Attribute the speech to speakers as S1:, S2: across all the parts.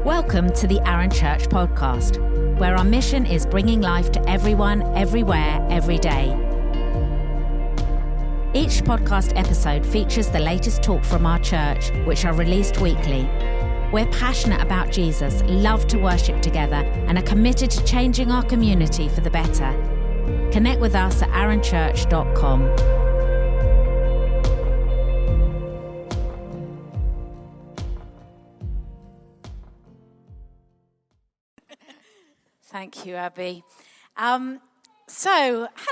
S1: Welcome to the Arun Church podcast, where our mission is bringing life to everyone, everywhere, every day. Each podcast episode features the latest talk from our church, which are released weekly. We're passionate about Jesus, love to worship together, and are committed to changing our community for the better. Connect with us at arunchurch.com.
S2: Thank you, Abby. Hello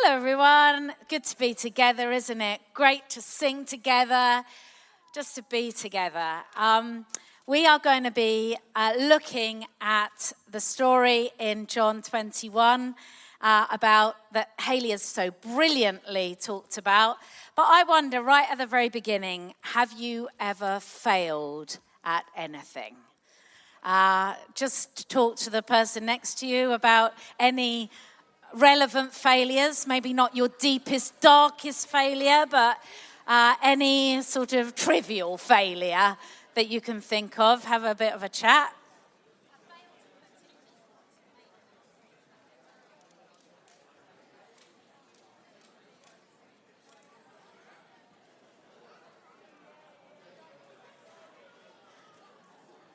S2: everyone. Good to be together, isn't it? Great to sing together, just to be together. We are going to be looking at the story in John 21 about that Hayley has so brilliantly talked about. But I wonder, right at the very beginning, have you ever failed at anything? Just talk to the person next to you about any relevant failures, maybe not your deepest, darkest failure, but any sort of trivial failure that you can think of. Have a bit of a chat.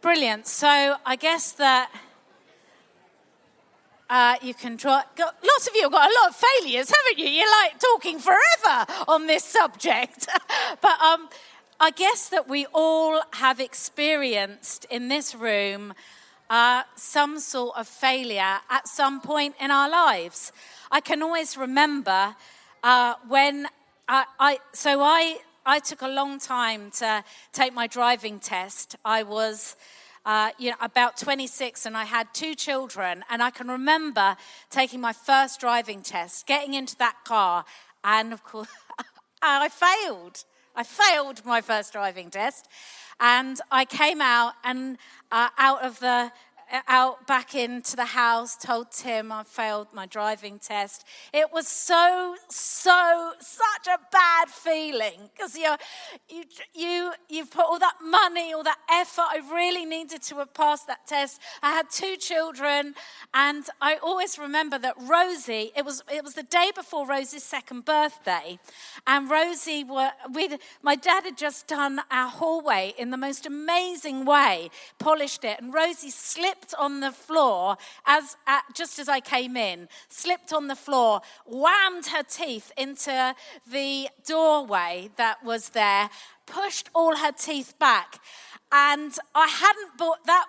S2: Brilliant. So I guess that you can try. Lots of you have got a lot of failures, haven't you? You're like talking forever on this subject. But I guess that we all have experienced in this room some sort of failure at some point in our lives. I can always remember when I took a long time to take my driving test. I was about 26 and I had 2 children, and I can remember taking my first driving test, getting into that car, and of course I failed. I failed my first driving test, and I came out and out back into the house, told Tim I failed my driving test. It was such a bad feeling, because you've put all that money, all that effort. I really needed to have passed that test. I had 2 children, and I always remember that Rosie, it was the day before Rosie's 2nd birthday, and my dad had just done our hallway in the most amazing way, polished it, and Rosie slipped on the floor just as I came in, slipped on the floor, whammed her teeth into the doorway that was there, pushed all her teeth back. And I hadn't bought that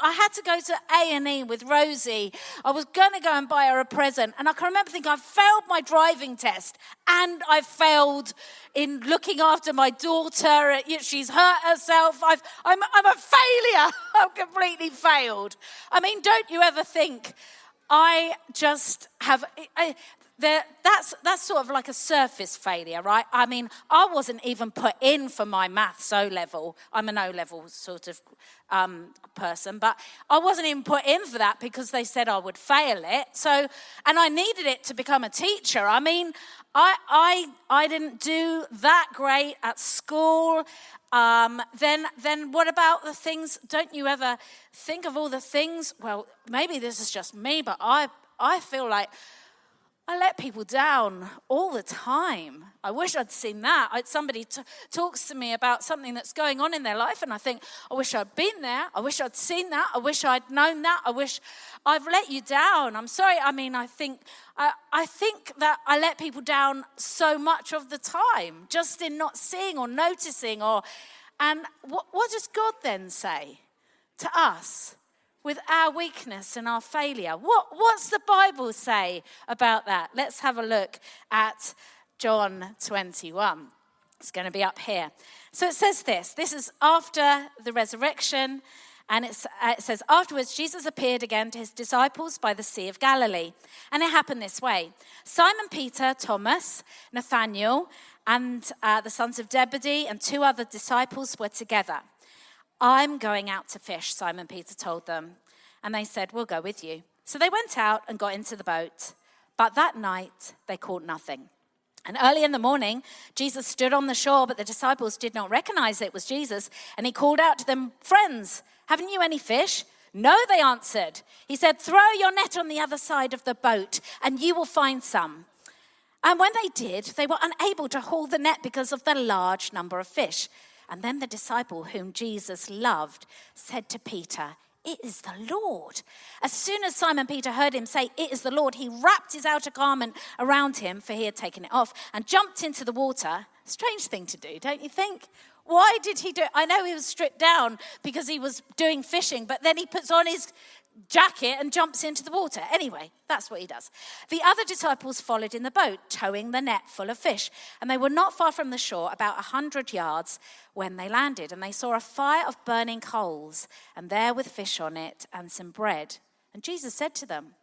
S2: I had to go to A&E with Rosie. I was going to go and buy her a present. And I can remember thinking, I've failed my driving test. And I've failed in looking after my daughter. She's hurt herself. I'm a failure. I've completely failed. I mean, don't you ever think, I just have... That's sort of like a surface failure, right? I mean, I wasn't even put in for my maths O-level. I'm an O-level sort of person, but I wasn't even put in for that because they said I would fail it. So, and I needed it to become a teacher. I mean, I didn't do that great at school. Then what about the things? Don't you ever think of all the things? Well, maybe this is just me, but I feel like I let people down all the time. I wish I'd seen that. Somebody talks to me about something that's going on in their life, and I think, I wish I'd been there. I wish I'd seen that. I wish I'd known that. I wish I've let you down. I'm sorry. I mean, I think that I let people down so much of the time, just in not seeing or noticing. And what does God then say to us? With our weakness and our failure. What's the Bible say about that? Let's have a look at John 21. It's going to be up here. So it says this. This is after the resurrection. And it says, afterwards, Jesus appeared again to his disciples by the Sea of Galilee. And it happened this way. Simon Peter, Thomas, Nathanael, and the sons of Zebedee and 2 other disciples were together. I'm going out to fish, Simon Peter told them. And they said, we'll go with you. So they went out and got into the boat. But that night, they caught nothing. And early in the morning, Jesus stood on the shore, but the disciples did not recognize it was Jesus. And he called out to them, "Friends, haven't you any fish?" "No," they answered. He said, "Throw your net on the other side of the boat, and you will find some." And when they did, they were unable to haul the net because of the large number of fish. And then the disciple whom Jesus loved said to Peter, "It is the Lord." As soon as Simon Peter heard him say, "It is the Lord," he wrapped his outer garment around him, for he had taken it off, and jumped into the water. Strange thing to do, don't you think? Why did he do it? I know he was stripped down because he was doing fishing, but then he puts on his jacket and jumps into the water. Anyway, that's what he does. The other disciples followed in the boat, towing the net full of fish. And they were not far from the shore, about 100 yards, when they landed. And they saw a fire of burning coals, and there with fish on it and some bread. And Jesus said to them,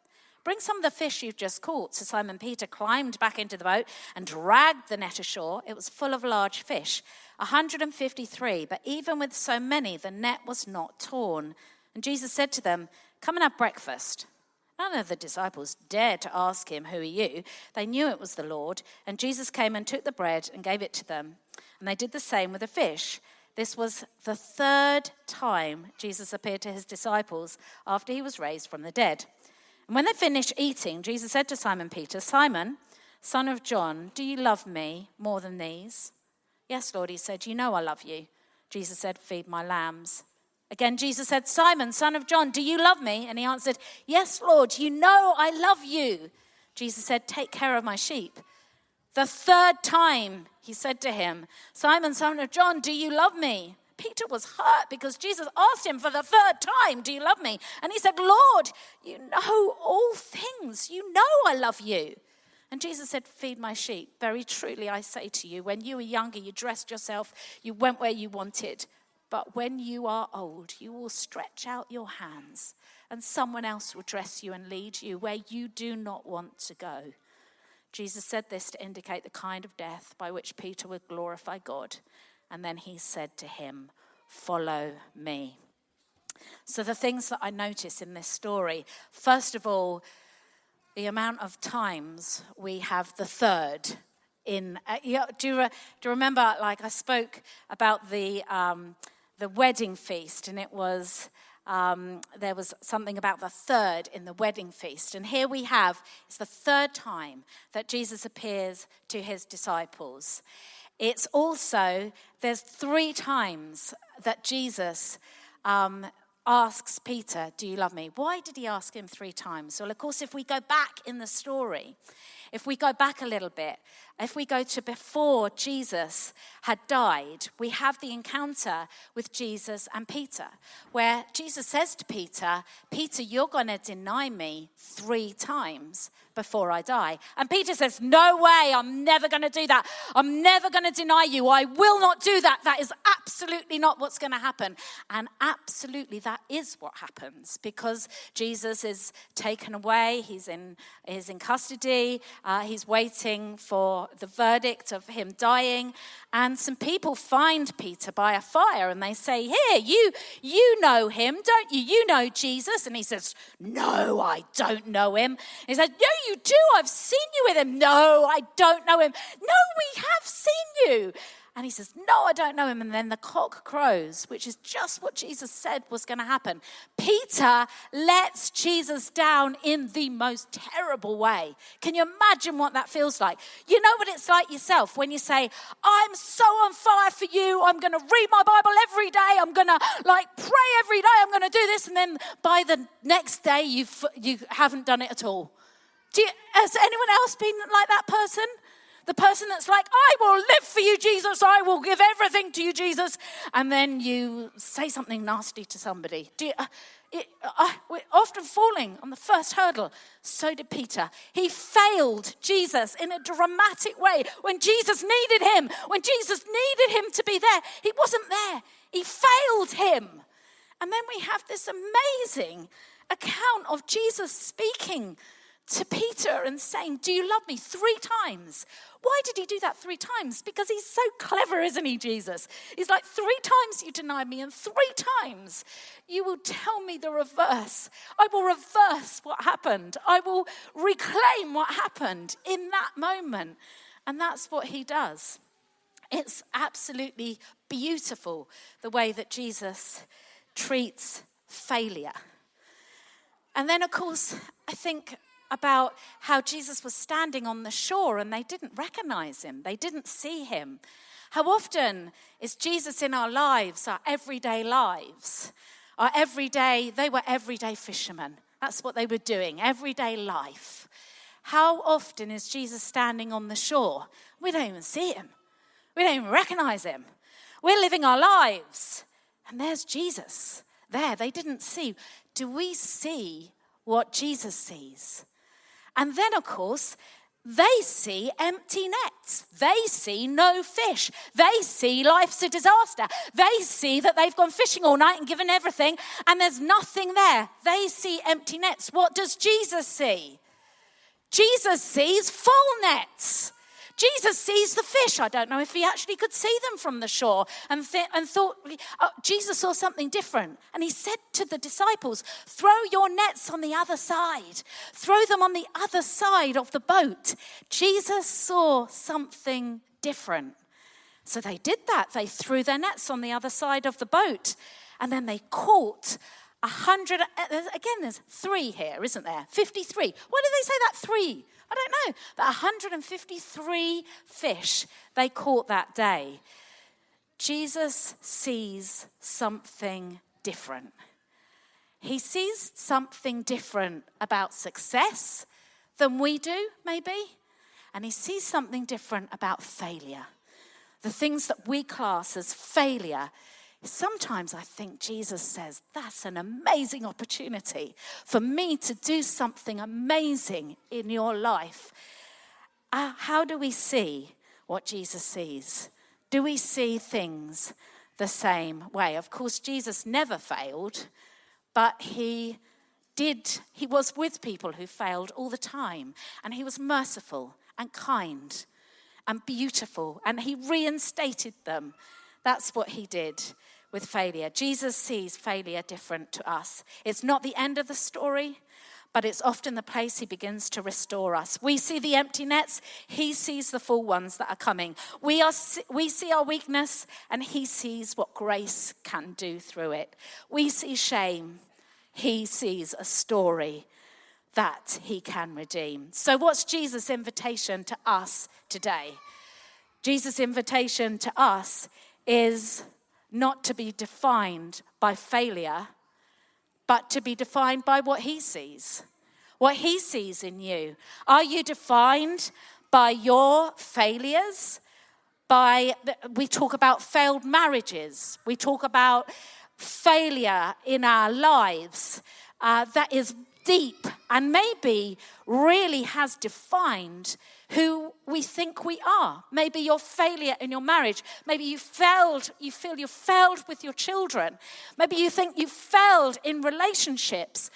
S2: "Bring some of the fish you've just caught." So Simon Peter climbed back into the boat and dragged the net ashore. It was full of large fish, 153. But even with so many, the net was not torn. And Jesus said to them, "Come and have breakfast." None of the disciples dared to ask him, "Who are you?" They knew it was the Lord. And Jesus came and took the bread and gave it to them. And they did the same with the fish. This was the third time Jesus appeared to his disciples after he was raised from the dead. And when they finished eating, Jesus said to Simon Peter, "Simon, son of John, do you love me more than these?" "Yes, Lord," he said, "you know I love you." Jesus said, "Feed my lambs." Again, Jesus said, "Simon, son of John, do you love me?" And he answered, "Yes, Lord, you know I love you." Jesus said, "Take care of my sheep." The third time he said to him, "Simon, son of John, do you love me?" Peter was hurt because Jesus asked him for the third time, "Do you love me?" And he said, "Lord, you know all things. You know I love you." And Jesus said, "Feed my sheep. Very truly I say to you, when you were younger, you dressed yourself, you went where you wanted. But when you are old, you will stretch out your hands, and someone else will dress you and lead you where you do not want to go." Jesus said this to indicate the kind of death by which Peter would glorify God. And then he said to him, "Follow me." So the things that I notice in this story, first of all, the amount of times we have the third in. Do you remember? Like I spoke about the wedding feast, and it was there was something about the third in the wedding feast, and here we have it's the third time that Jesus appears to his disciples. It's also there's 3 times that Jesus asks Peter, "Do you love me?" Why did he ask him 3 times? Well, of course, if we go back in the story, if we go back a little bit, if we go to before Jesus had died, we have the encounter with Jesus and Peter, where Jesus says to Peter, "Peter, you're going to deny me 3 times before I die." And Peter says, "No way, I'm never going to do that. I'm never going to deny you. I will not do that. That is absolutely not what's going to happen." And absolutely that is what happens, because Jesus is taken away. He's in custody. He's waiting for the verdict of him dying. And some people find Peter by a fire, and they say, "Here, you know him, don't you? You know Jesus." And he says, "No, I don't know him." He said, "No, you do. I've seen you with him." "No, I don't know him." "No, we have seen you." And he says, "No, I don't know him." And then the cock crows, which is just what Jesus said was going to happen. Peter lets Jesus down in the most terrible way. Can you imagine what that feels like? You know what it's like yourself when you say, "I'm so on fire for you. I'm going to read my Bible every day. I'm going to pray every day. I'm going to do this." And then by the next day, you haven't done it at all. Has anyone else been like that person? The person that's like, "I will live for you, Jesus. I will give everything to you, Jesus." And then you say something nasty to somebody. We're often falling on the first hurdle. So did Peter. He failed Jesus in a dramatic way. When Jesus needed him, when Jesus needed him to be there, he wasn't there. He failed him. And then we have this amazing account of Jesus speaking to Peter and saying, "Do you love me?" 3 times. Why did he do that 3 times? Because he's so clever, isn't he, Jesus? He's like, 3 times you denied me, and 3 times you will tell me the reverse. I will reverse what happened. I will reclaim what happened in that moment. And that's what he does. It's absolutely beautiful the way that Jesus treats failure. And then, of course, I think about how Jesus was standing on the shore and they didn't recognize him. They didn't see him. How often is Jesus in our lives, our everyday lives? They were everyday fishermen. That's what they were doing, everyday life. How often is Jesus standing on the shore? We don't even see him. We don't even recognize him. We're living our lives. And there's Jesus there. They didn't see. Do we see what Jesus sees? And then, of course, they see empty nets. They see no fish. They see life's a disaster. They see that they've gone fishing all night and given everything and there's nothing there. They see empty nets. What does Jesus see? Jesus sees full nets. Jesus sees the fish. I don't know if he actually could see them from the shore and thought, Jesus saw something different. And he said to the disciples, throw your nets on the other side. Throw them on the other side of the boat. Jesus saw something different. So they did that. They threw their nets on the other side of the boat. And then they caught 100. Again, there's 3 here, isn't there? 53. Why did they say that 3? I don't know, but 153 fish they caught that day. Jesus sees something different. He sees something different about success than we do, maybe. And he sees something different about failure. The things that we class as failure. Sometimes I think Jesus says, that's an amazing opportunity for me to do something amazing in your life. How do we see what Jesus sees? Do we see things the same way? Of course, Jesus never failed, but he was with people who failed all the time. And he was merciful and kind and beautiful, and he reinstated them. That's what he did with failure. Jesus sees failure different to us. It's not the end of the story, but it's often the place he begins to restore us. We see the empty nets, he sees the full ones that are coming. We see our weakness, and he sees what grace can do through it. We see shame, he sees a story that he can redeem. So what's Jesus' invitation to us today? Jesus' invitation to us is not to be defined by failure, but to be defined by what he sees in you. Are you defined by your failures? We talk about failed marriages. We talk about failure in our lives that is deep and maybe really has defined who we think we are. Maybe your failure in your marriage. Maybe you feel you failed with your children. Maybe you think you failed in relationships.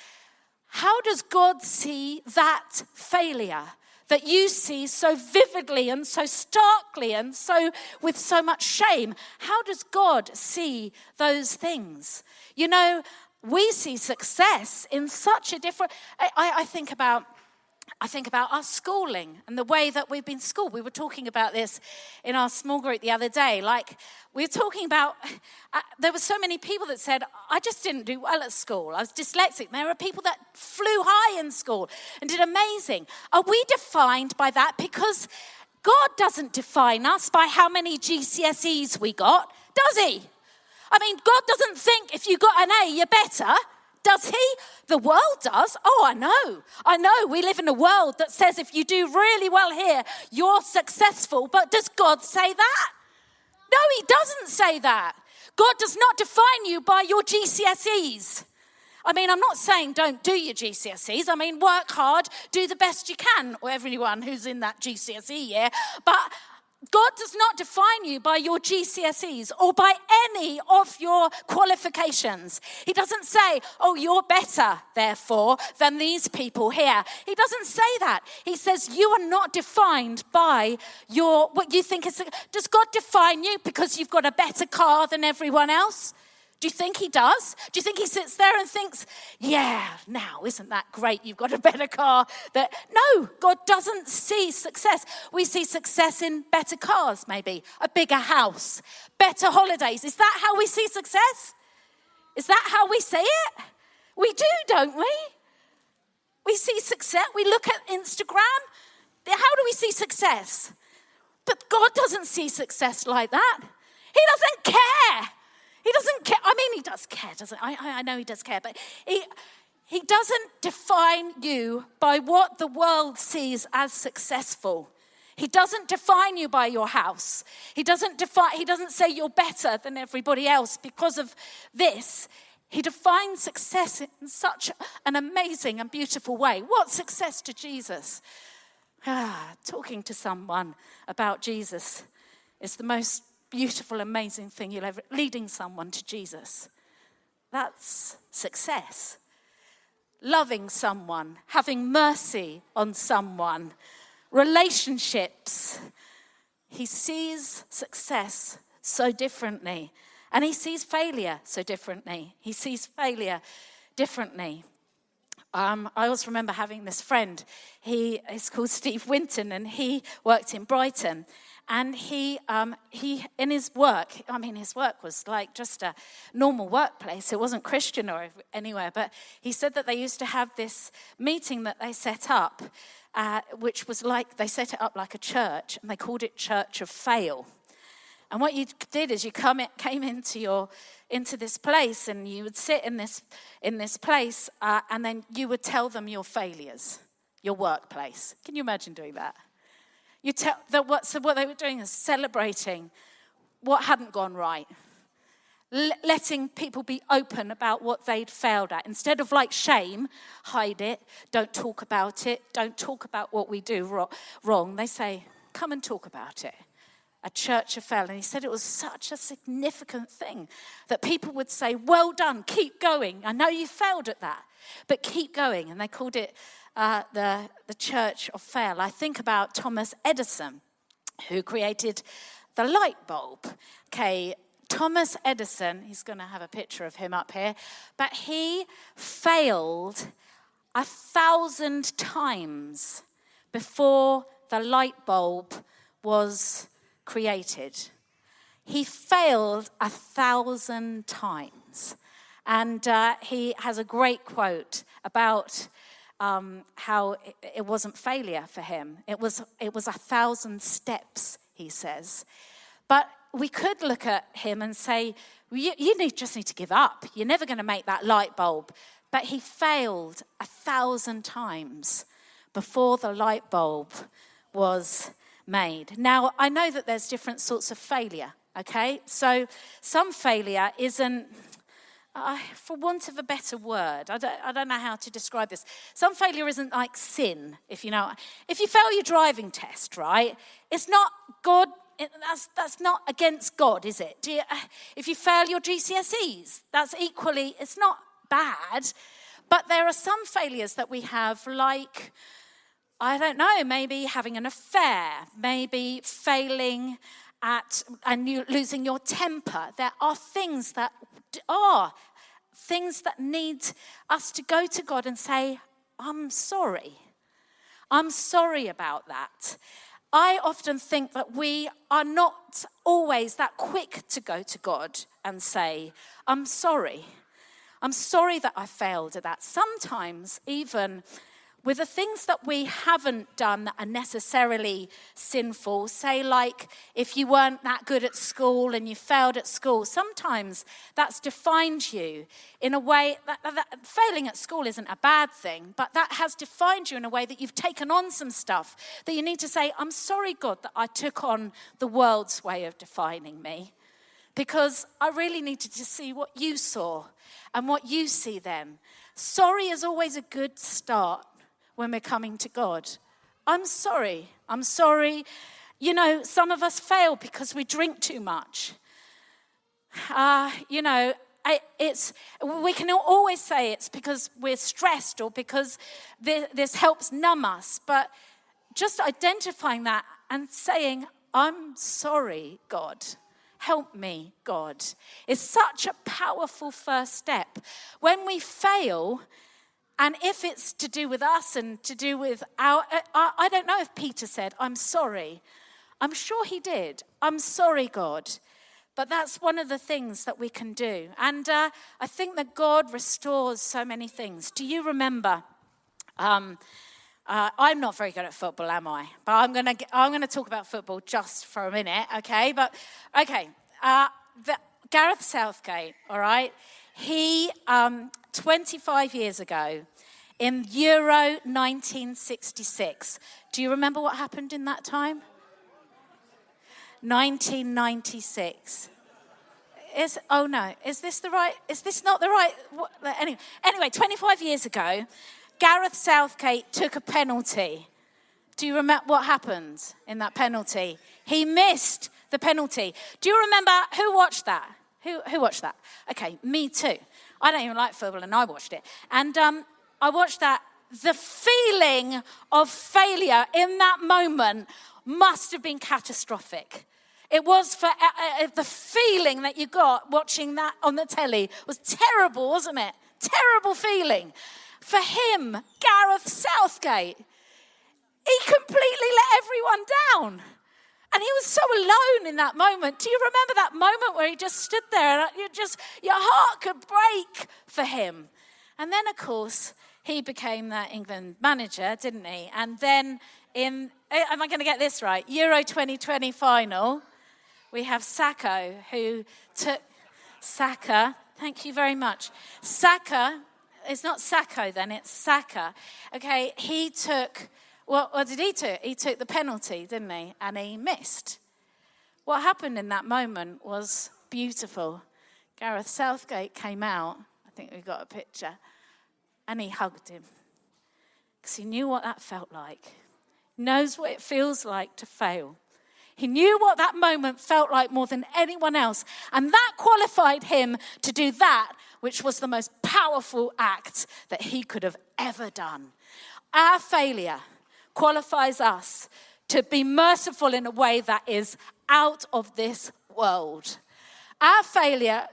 S2: How does God see that failure that you see so vividly and so starkly and so with so much shame? How does God see those things? You know, we see success in such a different. I think about our schooling and the way that we've been schooled. We were talking about this in our small group the other day. Like, we were talking about, there were so many people that said, I just didn't do well at school. I was dyslexic. There are people that flew high in school and did amazing. Are we defined by that? Because God doesn't define us by how many GCSEs we got, does he? I mean, God doesn't think if you got an A, you're better. Does he? The world does. Oh, I know. We live in a world that says if you do really well here, you're successful. But does God say that? No, he doesn't say that. God does not define you by your GCSEs. I mean, I'm not saying don't do your GCSEs. I mean, work hard, do the best you can, or everyone who's in that GCSE year. But God does not define you by your GCSEs or by any of your qualifications. He doesn't say, oh, you're better, therefore, than these people here. He doesn't say that. He says you are not defined by what you think is. Does God define you because you've got a better car than everyone else? Do you think he does? Do you think he sits there and thinks, yeah, now, isn't that great? You've got a better car. No, God doesn't see success. We see success in better cars, maybe, a bigger house, better holidays. Is that how we see success? Is that how we see it? We do, don't we? We see success. We look at Instagram. How do we see success? But God doesn't see success like that. He doesn't care. He doesn't care. I mean, he does care, doesn't he? I know he does care, but he doesn't define you by what the world sees as successful. He doesn't define you by your house. He doesn't say you're better than everybody else because of this. He defines success in such an amazing and beautiful way. What's success to Jesus? Talking to someone about Jesus is the most beautiful, amazing thing you'll ever, leading someone to Jesus. That's success. Loving someone, having mercy on someone, relationships. He sees success so differently, and he sees failure so differently. He sees failure differently. I also remember having this friend. He is called Steve Winton, and he worked in Brighton. And he in his work, his work was like just a normal workplace. It wasn't Christian or anywhere, but he said that they used to have this meeting that they set up, which was like, they set it up like a church, and they called it Church of Fail. And what you did is you came into this place, and you would sit in this place, and then you would tell them your failures, your workplace. Can you imagine doing that? So what they were doing is celebrating what hadn't gone right, letting people be open about what they'd failed at. Instead of like shame, hide it, don't talk about it, don't talk about what we do wrong. They say, come and talk about it. A church of fail. And he said it was such a significant thing that people would say, well done, keep going. I know you failed at that, but keep going. And they called it the Church of Fail. I think about Thomas Edison, who created the light bulb. Okay, Thomas Edison, he's going to have a picture of him up here, but he failed 1,000 times before the light bulb was created. He failed 1,000 times. And he has a great quote about how it wasn't failure for him. It was 1,000 steps, he says. But we could look at him and say, you just need to give up. You're never going to make that light bulb. But he failed 1,000 times before the light bulb was made. Now, I know that there's different sorts of failure, okay? So some failure isn't, for want of a better word, I don't know how to describe this. Some failure isn't like sin, if you know. If you fail your driving test, right, it's not God, that's not against God, is it? If you fail your GCSEs, that's equally, it's not bad. But there are some failures that we have, like, I don't know, maybe having an affair, maybe failing at and you losing your temper. There are things that need us to go to God and say, I'm sorry. I'm sorry about that. I often think that we are not always that quick to go to God and say, I'm sorry. I'm sorry that I failed at that. Sometimes even with the things that we haven't done that are necessarily sinful, say like if you weren't that good at school and you failed at school, sometimes that's defined you in a way that failing at school isn't a bad thing, but that has defined you in a way that you've taken on some stuff that you need to say, I'm sorry, God, that I took on the world's way of defining me, because I really needed to see what you saw and what you see then. Sorry is always a good start when we're coming to God. I'm sorry. I'm sorry. You know, some of us fail because we drink too much. We can always say it's because we're stressed or because this helps numb us. But just identifying that and saying, I'm sorry, God. Help me, God, is such a powerful first step. When we fail, and if it's to do with us and to do with I don't know if Peter said, I'm sorry. I'm sure he did. I'm sorry, God. But that's one of the things that we can do. And I think that God restores so many things. Do you remember? I'm not very good at football, am I? But I'm gonna talk about football just for a minute, okay? But okay, Gareth Southgate, all right? He 25 years ago in Euro 1966. Do you remember what happened in that time? 1996. Is this not the right? Anyway, 25 years ago, Gareth Southgate took a penalty. Do you remember what happened in that penalty? He missed the penalty. Do you remember who watched that? Who watched that? Okay, me too. I don't even like football, and I watched it. And I watched that. The feeling of failure in that moment must have been catastrophic. It was for the feeling that you got watching that on the telly was terrible, wasn't it? Terrible feeling. For him, Gareth Southgate, he completely let everyone down. And he was so alone in that moment. Do you remember that moment where he just stood there and your heart could break for him? And then, of course, he became the England manager, didn't he? And then am I going to get this right? Euro 2020 final, we have Saka, who took Saka. Thank you very much. Saka, it's not Sacco then, it's Saka. Okay, he took, what did he do? He took the penalty, didn't he? And he missed. What happened in that moment was beautiful. Gareth Southgate came out, I think we've got a picture, and he hugged him. Because he knew what that felt like. He knows what it feels like to fail. He knew what that moment felt like more than anyone else. And that qualified him to do that, which was the most powerful act that he could have ever done. Our failure qualifies us to be merciful in a way that is out of this world. Our failure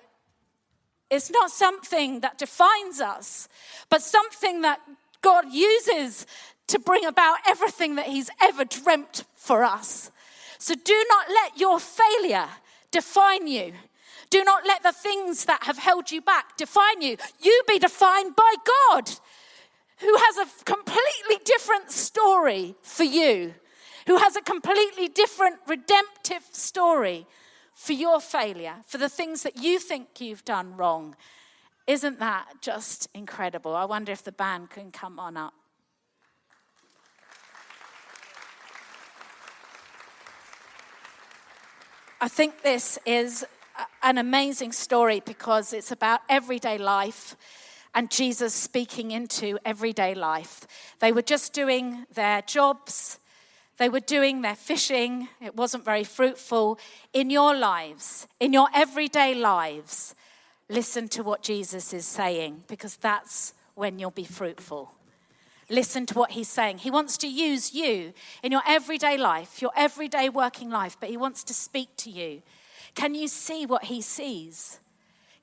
S2: is not something that defines us, but something that God uses to bring about everything that he's ever dreamt for us. So do not let your failure define you. Do not let the things that have held you back define you. You be defined by God, who has a completely different story for you, who has a completely different redemptive story for your failure, for the things that you think you've done wrong. Isn't that just incredible? I wonder if the band can come on up. I think this is an amazing story because it's about everyday life and Jesus speaking into everyday life. They were just doing their jobs. They were doing their fishing. It wasn't very fruitful. In your lives, in your everyday lives, listen to what Jesus is saying because that's when you'll be fruitful. Listen to what he's saying. He wants to use you in your everyday life, your everyday working life, but he wants to speak to you. Can you see what he sees?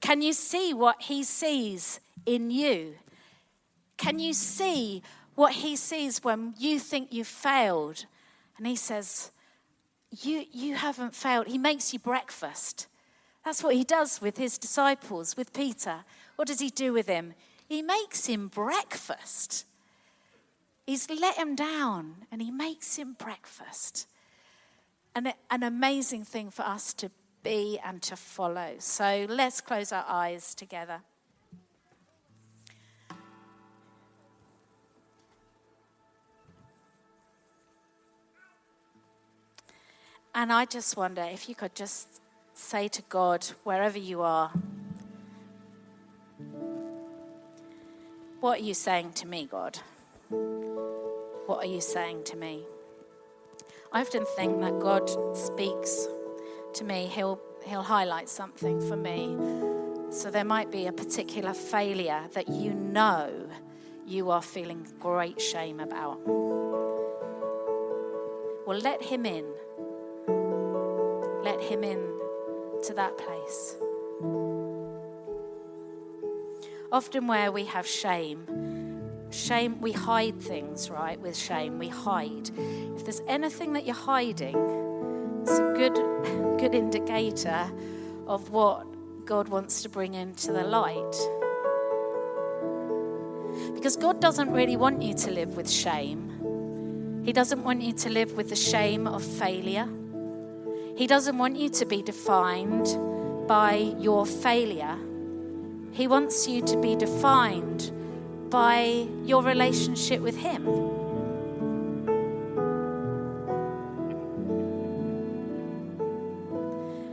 S2: Can you see what he sees in you? Can you see what he sees when you think you've failed? And he says, you haven't failed. He makes you breakfast. That's what he does with his disciples, with Peter. What does he do with him? He makes him breakfast. He's let him down and he makes him breakfast. And an amazing thing for us to be and to follow. So let's close our eyes together. And I just wonder if you could just say to God, wherever you are, what are you saying to me, God? What are you saying to me? I often think that God speaks to me. He'll highlight something for me. So there might be a particular failure that you know you are feeling great shame about. Well, let him in. Let him in to that place. Often where we have shame, we hide things, right? With shame, we hide. If there's anything that you're hiding, it's a good indicator of what God wants to bring into the light. Because God doesn't really want you to live with shame. He doesn't want you to live with the shame of failure. He doesn't want you to be defined by your failure. He wants you to be defined by your relationship with Him.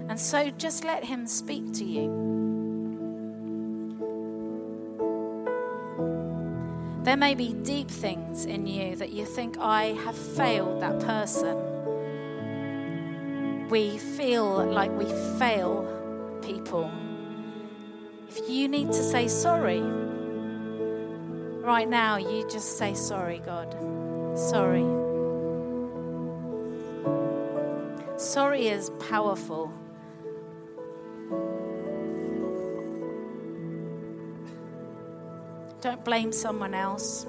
S2: And so just let Him speak to you. There may be deep things in you that you think, I have failed that person. We feel like we fail people. If you need to say sorry, right now you just say, sorry, God. Sorry. Sorry is powerful. Don't blame someone else.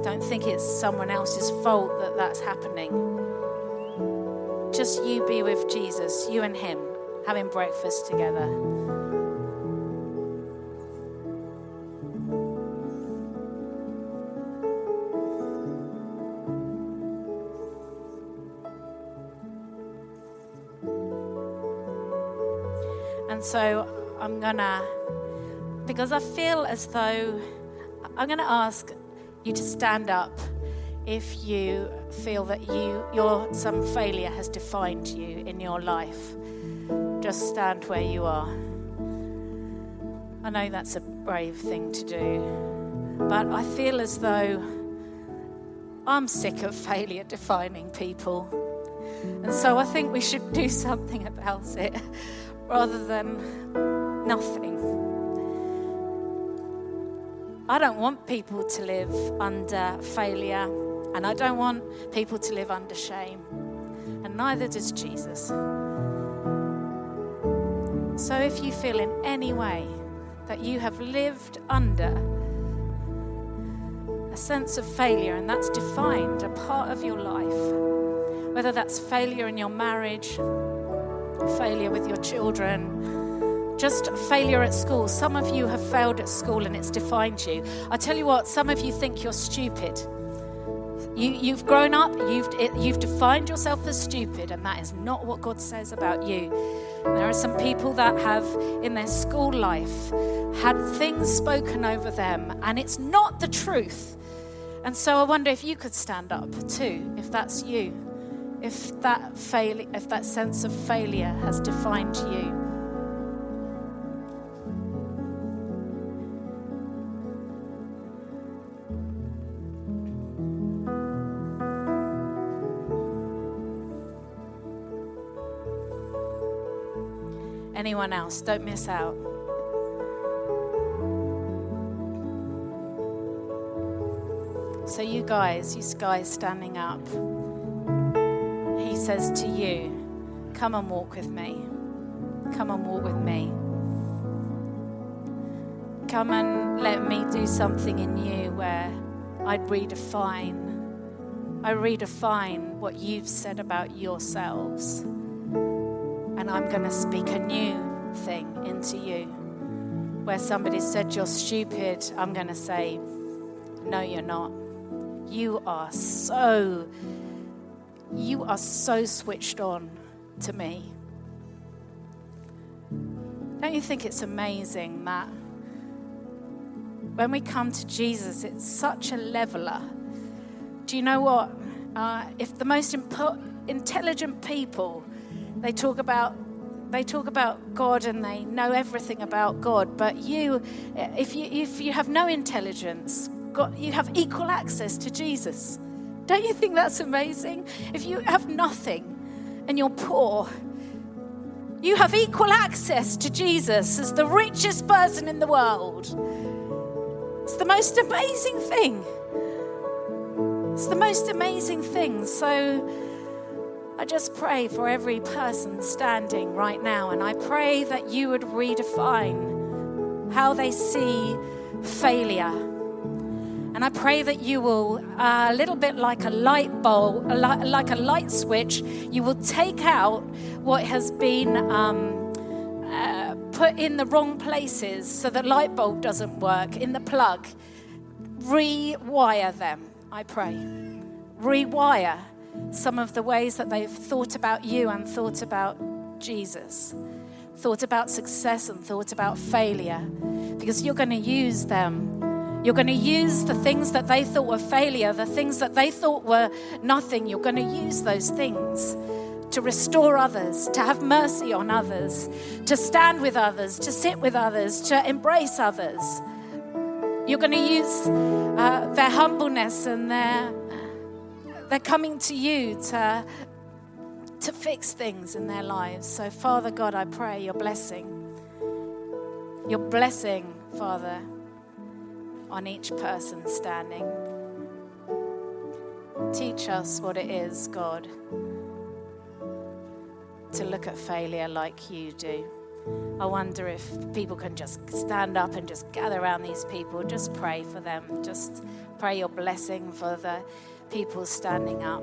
S2: Don't think it's someone else's fault that that's happening. Just you be with Jesus, you and Him, having breakfast together. And so because I feel as though I'm going to ask you to stand up if you feel that some failure has defined you in your life. Just stand where you are. I know that's a brave thing to do, but I feel as though I'm sick of failure defining people. And so I think we should do something about it rather than nothing. I don't want people to live under failure, and I don't want people to live under shame, and neither does Jesus. So if you feel in any way that you have lived under a sense of failure, and that's defined a part of your life, whether that's failure in your marriage, failure with your children, just failure at school. Some of you have failed at school and it's defined you. I tell you what, some of you think you're stupid. You've grown up, you've defined yourself as stupid, and that is not what God says about you. There are some people that have, in their school life, had things spoken over them, and it's not the truth. And so I wonder if you could stand up too, if that's you, if that sense of failure has defined you. Anyone else? Don't miss out. So you guys standing up, He says to you, come and walk with me. Come and walk with me. Come and let me do something in you where I redefine what you've said about yourselves. And I'm going to speak a new thing into you. Where somebody said you're stupid, I'm going to say, no, you're not. You are so switched on to me. Don't you think it's amazing that when we come to Jesus, it's such a leveler? Do you know what? If the most intelligent people, they talk about God and they know everything about God, but if you have no intelligence, you have equal access to Jesus. Don't you think that's amazing? If you have nothing and you're poor, you have equal access to Jesus as the richest person in the world. It's the most amazing thing. It's the most amazing thing. So I just pray for every person standing right now, and I pray that you would redefine how they see failure. And I pray that you will, a little bit like a light bulb, like a light switch, you will take out what has been put in the wrong places so the light bulb doesn't work, in the plug. Rewire them, I pray. Rewire some of the ways that they've thought about you and thought about Jesus, thought about success and thought about failure, because you're going to use them. You're going to use the things that they thought were failure, the things that they thought were nothing. You're going to use those things to restore others, to have mercy on others, to stand with others, to sit with others, to embrace others. You're going to use their humbleness and they're coming to you to fix things in their lives. So, Father God, I pray your blessing, Father, on each person standing. Teach us what it is, God, to look at failure like you do. I wonder if people can just stand up and just gather around these people. Just pray for them. Just pray your blessing for the people standing up.